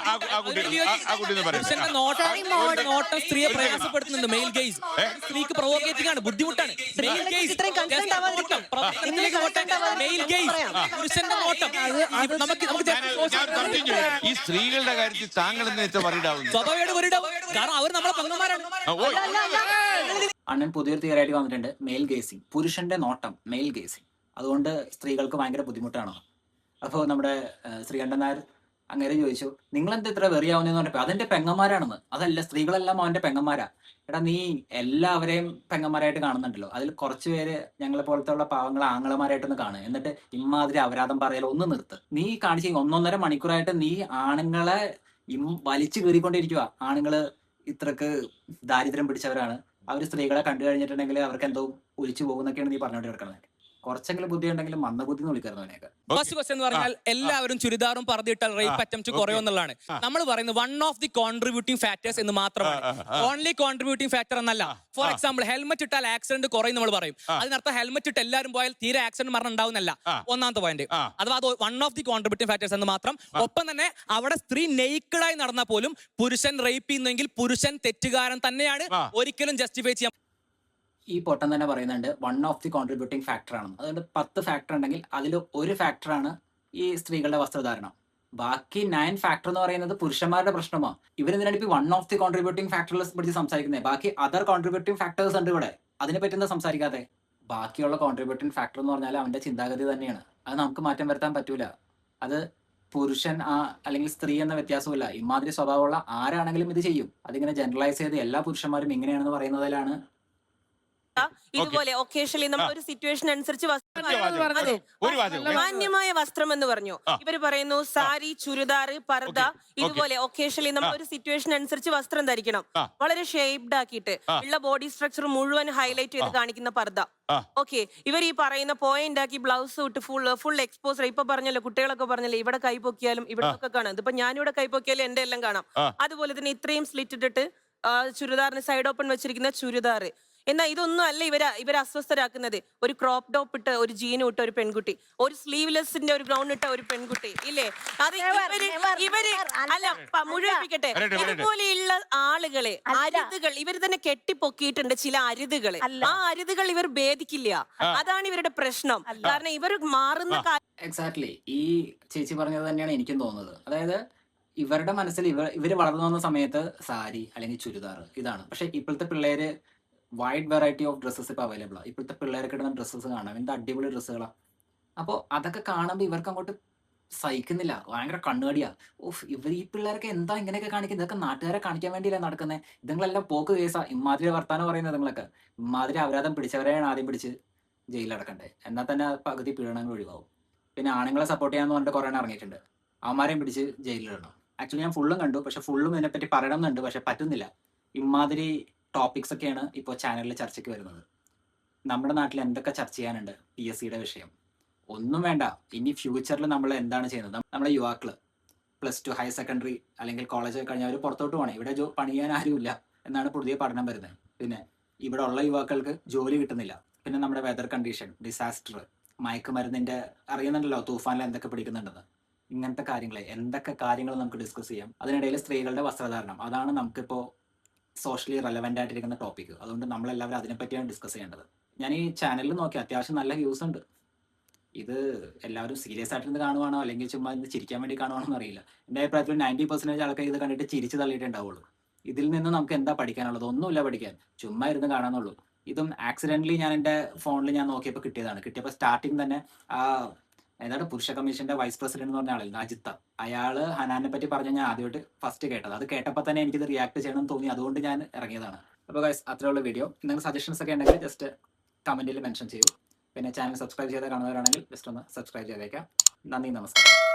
നോട്ടം സ്ത്രീയെ പ്രയാസപ്പെടുത്തുന്നുണ്ട്. മെയിൽ ഗെയ്സ് സ്ത്രീക്ക് പ്രൊവോക്കേറ്റിംഗ് ആണ്, ബുദ്ധിമുട്ടാണ്. മെയിൽ ഗെയ്സ് പുരുഷന്റെ നോട്ടം. ഈ സ്ത്രീകളുടെ കാര്യത്തിൽ താങ്കൾ സ്വഭാവമായിട്ട് വരിടാവും, കാരണം അവർ നമ്മളെ പെങ്ങന്മാരാണ്. അണ്ണൻ പുതിയൊരു തിയറായിട്ട് വന്നിട്ടുണ്ട്, മെയിൽ ഗേസിങ്, പുരുഷന്റെ നോട്ടം, മെയിൽ ഗേസിങ്. അതുകൊണ്ട് സ്ത്രീകൾക്ക് ഭയങ്കര ബുദ്ധിമുട്ടാണോ? അപ്പോൾ നമ്മുടെ ശ്രീകണ്ഠൻ നായർ അങ്ങനെ ചോദിച്ചു, നിങ്ങളെന്താ ഇത്ര വെറിയാവുന്നതെന്ന് പറഞ്ഞപ്പോൾ അതെന്റെ പെങ്ങന്മാരാണെന്ന്. അതല്ല, സ്ത്രീകളെല്ലാം അവന്റെ പെങ്ങന്മാരാ. എടാ, നീ എല്ലാവരെയും പെങ്ങന്മാരായിട്ട് കാണുന്നുണ്ടല്ലോ, അതിൽ കുറച്ച് പേര് ഞങ്ങളെ പോലത്തെ ഉള്ള പാവങ്ങളെ ആങ്ങളമാരായിട്ടൊന്ന് കാണുക. എന്നിട്ട് ഇമ്മാതിരി അപരാധം പറയലോ ഒന്ന് നിർത്ത്. നീ കാണിച്ച 1.5 മണിക്കൂറായിട്ട് നീ ആണുങ്ങളെ വലിച്ചു കീറിക്കൊണ്ടിരിക്കുക. ആണുങ്ങള് ഇത്രക്ക് ദാരിദ്ര്യം പിടിച്ചവരാണ്, അവർ സ്ത്രീകളെ കണ്ടു കഴിഞ്ഞിട്ടുണ്ടെങ്കിൽ അവർക്ക് എന്തോ ഒലിച്ചു പോകുന്നൊക്കെയാണ് നീ പറഞ്ഞോണ്ട് കിടക്കുന്നത്. കുറച്ചെങ്കിലും ബുദ്ധി ഉണ്ടെങ്കിലും മന്ദബുദ്ധി എന്ന് വിളിക്കുന്നവനെയൊക്കെ. ഫസ്റ്റ് ക്വസ്റ്റ്യൻ എന്ന് പറഞ്ഞാൽ എല്ലാവരും ചുരിദാറും പർദ്ദയിട്ടാൽ റേപ്പ് അറ്റംപ്റ്റ് കുറയുമെന്നുള്ളതാണ്. നമ്മൾ പറയുന്നത് one of the contributing factors എന്ന് മാത്രമാണ്, ഓൺലി കോൺട്രിബ്യൂട്ടിംഗ് ഫാക്ടർ എന്നല്ല. ഫോർ എക്സാമ്പിൾ, ഹെൽമെറ്റ് ഇട്ടാൽ ആക്സിഡന്റ് കുറയും നമ്മൾ പറയും. അതിനർത്ഥം ഹെൽമെറ്റ് ഇട്ട് എല്ലാവരും പോയാൽ തീരെ ആക്സിഡന്റ് മരണം ഉണ്ടാവുന്നല്ല, ഒന്നാമത്തെ പോയിന്റ്. അഥവാ അത് one of the contributing factors എന്ന് മാത്രം. ഒപ്പം തന്നെ അവിടെ സ്ത്രീ നെയ്ക്കഡായി നടന്നാൽ പോലും പുരുഷൻ റേപ്പ് ചെയ്യുന്നെങ്കിൽ പുരുഷൻ തെറ്റുകാരൻ തന്നെയാണ്, ഒരിക്കലും ജസ്റ്റിഫൈ ചെയ്യാൻ. ഈ പൊട്ടൻ തന്നെ പറയുന്നുണ്ട് 1 ഓഫ് ദി കോൺട്രിബ്യൂട്ടിംഗ് ഫാക്ടർ ആണെന്ന്. അതുകൊണ്ട് 10 ഫാക്ടർ ഉണ്ടെങ്കിൽ അതിൽ ഒരു ഫാക്ടറാണ് ഈ സ്ത്രീകളുടെ വസ്ത്രധാരണം. ബാക്കി 9 ഫാക്ടർ എന്ന് പറയുന്നത് പുരുഷന്മാരുടെ പ്രശ്നമാണ്. ഇവരെന്തിനാണ് ഇപ്പൊ 1 ഓഫ് ദി കോൺട്രിബ്യൂട്ടിംഗ് ഫാക്ടേഴ്സ് പിടിച്ച് സംസാരിക്കുന്നത്? ബാക്കി അതർ കോൺട്രിബ്യൂട്ടിംഗ് ഫാക്ടേഴ്സ് ഉണ്ട് ഇവിടെ, അതിനെ പറ്റി എന്താ സംസാരിക്കാതെ? ബാക്കിയുള്ള കോൺട്രിബ്യൂട്ടിംഗ് ഫാക്ടർ എന്ന് പറഞ്ഞാൽ അവന്റെ ചിന്താഗതി തന്നെയാണ്. അത് നമുക്ക് മാറ്റം വരുത്താൻ പറ്റൂല. അത് പുരുഷൻ അല്ലെങ്കിൽ സ്ത്രീ എന്ന വ്യത്യാസമില്ല, ഇമാതിരി സ്വഭാവമുള്ള ആരാണെങ്കിലും ഇത് ചെയ്യും. അതിങ്ങനെ ജനറലൈസ് ചെയ്ത് എല്ലാ പുരുഷന്മാരും ഇങ്ങനെയാണെന്ന് പറയുന്നതിലാണ്. ഇതുപോലെ ഒക്കേഷണലി നമ്മൾ ഒരു സിറ്റുവേഷൻ അനുസരിച്ച് മാന്യമായ വസ്ത്രം എന്ന് പറഞ്ഞു. ഇവര് പറയുന്നു സാരി, ചുരിദാർ, പർദ്ദ. ഇതുപോലെ ഒക്കേഷണലി നമ്മൾ ഒരു സിറ്റുവേഷൻ അനുസരിച്ച് വസ്ത്രം ധരിക്കണം. വളരെ ഷേപ്ഡ് ആക്കിയിട്ട് ഉള്ള ബോഡി സ്ട്രക്ചർ മുഴുവൻ ഹൈലൈറ്റ് ചെയ്ത് കാണിക്കുന്ന പർദ്ദ. ഓക്കെ, ഇവർ ഈ പറയുന്ന പോയിന്റ് ആക്കി ബ്ലൗസ് ഇട്ട് ഫുൾ എക്സ്പോസർ. ഇപ്പൊ പറഞ്ഞല്ലോ, കുട്ടികളൊക്കെ പറഞ്ഞല്ലോ, ഇവിടെ കൈ പൊക്കിയാലും ഇവിടെ ഒക്കെ കാണാം. ഇതിപ്പോ ഞാനിവിടെ കൈ പൊക്കിയാലും എന്റെ എല്ലാം കാണാം. അതുപോലെ തന്നെ ഇത്രയും സ്ലിറ്റ് ഇട്ടിട്ട് ചുരിദാറിന് സൈഡ് ഓപ്പൺ വെച്ചിരിക്കുന്ന ചുരിദാർ. എന്നാൽ ഇതൊന്നും അല്ല ഇവരെ അസ്വസ്ഥരാക്കുന്നത്. ഒരു ക്രോപ്പ് ടോപ്പ് ഇട്ട ഒരു ജീനും ഇട്ട ഒരു പെൺകുട്ടി, ഒരു സ്ലീവ്ലെസിന്റെ ഒരു ഗ്രൗണ്ട് ഇട്ട ഒരു പെൺകുട്ടി ഇല്ലേ, അത് ഇവര് അല്ല മുഴുവിപ്പിക്കട്ടെ. ഇതുപോലെയുള്ള ആളുകളെ അരുതുകൾ ഇവർ തന്നെ കെട്ടിപ്പൊക്കിയിട്ടുണ്ട്, ചില അരുതുകളെ. ആ അരുതുകൾ ഇവർ ഭേദിക്കില്ല, അതാണ് ഇവരുടെ പ്രശ്നം. കാരണം ഇവർ മാറുന്ന എക്സാക്ട്ലി ഈ ചേച്ചി പറഞ്ഞത് തന്നെയാണ് എനിക്കും തോന്നുന്നത്. അതായത് ഇവരുടെ മനസ്സിൽ ഇവര് വളർന്നു വന്ന സമയത്ത് സാരി അല്ലെങ്കിൽ ചുരിദാർ ഇതാണ്. പക്ഷെ ഇപ്പോഴത്തെ പിള്ളേര് വൈഡ് വെറൈറ്റി ഓഫ് ഡ്രസ്സസ് ഇപ്പോൾ അവൈലബിൾ ആണ്. ഇപ്പോഴത്തെ പിള്ളേരൊക്കെ ഇടുന്ന ഡ്രസ്സസ് കാണാം, എന്ത് അടിപൊളി ഡ്രസ്സുകളാണ്. അപ്പോൾ അതൊക്കെ കാണുമ്പോൾ ഇവർക്ക് അങ്ങോട്ട് സഹിക്കുന്നില്ല, ഭയങ്കര കണ്ണുകടിയാ. ഈ പിള്ളേരൊക്കെ എന്താ ഇങ്ങനെയൊക്കെ കാണിക്കുന്നത്? ഇതൊക്കെ നാട്ടുകാരെ കാണിക്കാൻ വേണ്ടിയല്ലേ നടക്കുന്നത്? ഇതുങ്ങളെല്ലാം പോക്ക് കേസാ. ഇമാതിരി വർത്താനം പറയുന്നത് നിങ്ങളൊക്കെ. ഇമാതിരി അപരാധം പിടിച്ചവരെയാണ് ആദ്യം പിടിച്ച് ജയിലിലടക്കണ്ടേ. എന്നാൽ തന്നെ പകുതി പീഡനങ്ങൾ ഒഴിവാകും. പിന്നെ ആണുങ്ങളെ സപ്പോർട്ട് ചെയ്യാന്ന് പറഞ്ഞിട്ട് കുറേ ഇറങ്ങിയിട്ടുണ്ട്, അവന്മാരെയും പിടിച്ച് ജയിലിലിടണം. ആക്ച്വലി ഞാൻ ഫുള്ളും കണ്ടു, പക്ഷെ ഫുള്ളും ഇതിനെപ്പറ്റി പറയണമെന്നുണ്ട്, പക്ഷെ പറ്റുന്നില്ല. ഇമാതിരി ടോപ്പിക്സ് ഒക്കെയാണ് ഇപ്പോൾ ചാനലിൽ ചർച്ചയ്ക്ക് വരുന്നത്. നമ്മുടെ നാട്ടിൽ എന്തൊക്കെ ചർച്ച ചെയ്യാനുണ്ട്? PSCയുടെ വിഷയം ഒന്നും വേണ്ട. ഇനി ഫ്യൂച്ചറിൽ നമ്മൾ എന്താണ് ചെയ്യുന്നത്? നമ്മുടെ യുവാക്കൾ +2 ഹയർ സെക്കൻഡറി അല്ലെങ്കിൽ കോളേജ് കഴിഞ്ഞാൽ അവർ പുറത്തോട്ട് പോകണം. ഇവിടെ പണിയാൻ ആരുമില്ല എന്നാണ് പുതിയ പഠനം വരുന്നത്. പിന്നെ ഇവിടെ ഉള്ള യുവാക്കൾക്ക് ജോലി കിട്ടുന്നില്ല. പിന്നെ നമ്മുടെ വെതർ കണ്ടീഷൻ, ഡിസാസ്റ്റർ, മയക്കുമരുന്നിന്റെ അറിയുന്നുണ്ടല്ലോ തൂഫാനിൽ എന്തൊക്കെ പിടിക്കുന്നുണ്ടെന്ന്. ഇങ്ങനത്തെ കാര്യങ്ങൾ, എന്തൊക്കെ കാര്യങ്ങൾ നമുക്ക് ഡിസ്കസ് ചെയ്യാം. അതിനിടയിൽ സ്ത്രീകളുടെ വസ്ത്രധാരണം, അതാണ് നമുക്കിപ്പോൾ സോഷ്യലി റെലവെന്റ് ആയിട്ടിരിക്കുന്ന ടോപ്പിക്. അതുകൊണ്ട് നമ്മളെല്ലാവരും അതിനെപ്പറ്റിയാണ് ഡിസ്കസ് ചെയ്യേണ്ടത്. ഞാൻ ഈ ചാനലിൽ നോക്കി അത്യാവശ്യം നല്ല വ്യൂസ് ഉണ്ട്. ഇത് എല്ലാവരും സീരിയസ് ആയിട്ട് കാണുവാണോ അല്ലെങ്കിൽ ചുമ്മാ ഇത് ചിരിക്കാൻ വേണ്ടി കാണുവാണോ എന്നറിയില്ല. എൻ്റെ അഭിപ്രായത്തിൽ 90% ആൾക്കാർ ഇത് കണ്ടിട്ട് ചിരിച്ച് തള്ളിയിട്ടുണ്ടാവുള്ളൂ. ഇതിൽ നിന്ന് നമുക്ക് എന്താ പഠിക്കാനുള്ളത്? ഒന്നുമില്ല പഠിക്കാൻ, ചുമ്മാ ഇരുന്ന് കാണാന്നുള്ളൂ. ഇതും ആക്സിഡന്റലി ഞാൻ എൻ്റെ ഫോണിൽ ഞാൻ നോക്കിയപ്പോൾ കിട്ടിയതാണ്. കിട്ടിയപ്പോൾ സ്റ്റാർട്ടിങ് തന്നെ ഏതാണ് പുരുഷ കമ്മീഷന്റെ വൈസ് പ്രസിഡന്റ് എന്ന് പറഞ്ഞ ആളായിരുന്നു അജിത്ത. അയാള് ഹനാനെ പറ്റി പറഞ്ഞ ഞാൻ ആദ്യമായിട്ട് ഫസ്റ്റ് കേട്ടത്. അത് കേട്ടപ്പോൾ തന്നെ എനിക്കിത് റിയാക്ട് ചെയ്യണമെന്ന് തോന്നി. അതുകൊണ്ട് ഞാൻ ഇറങ്ങിയതാണ്. അപ്പോൾ ഗൈസ്, അത്രയുള്ള വീഡിയോ. നിങ്ങൾ സജഷൻസ് ഒക്കെ ഉണ്ടെങ്കിൽ ജസ്റ്റ് കമന്റിൽ മെൻഷൻ ചെയ്യൂ. പിന്നെ ചാനൽ സബ്സ്ക്രൈബ് ചെയ്ത് കാണുന്നവരാണെങ്കിൽ ജസ്റ്റ് ഒന്ന് സബ്സ്ക്രൈബ് ചെയ്തേക്കാം. നന്ദി, നമസ്കാരം.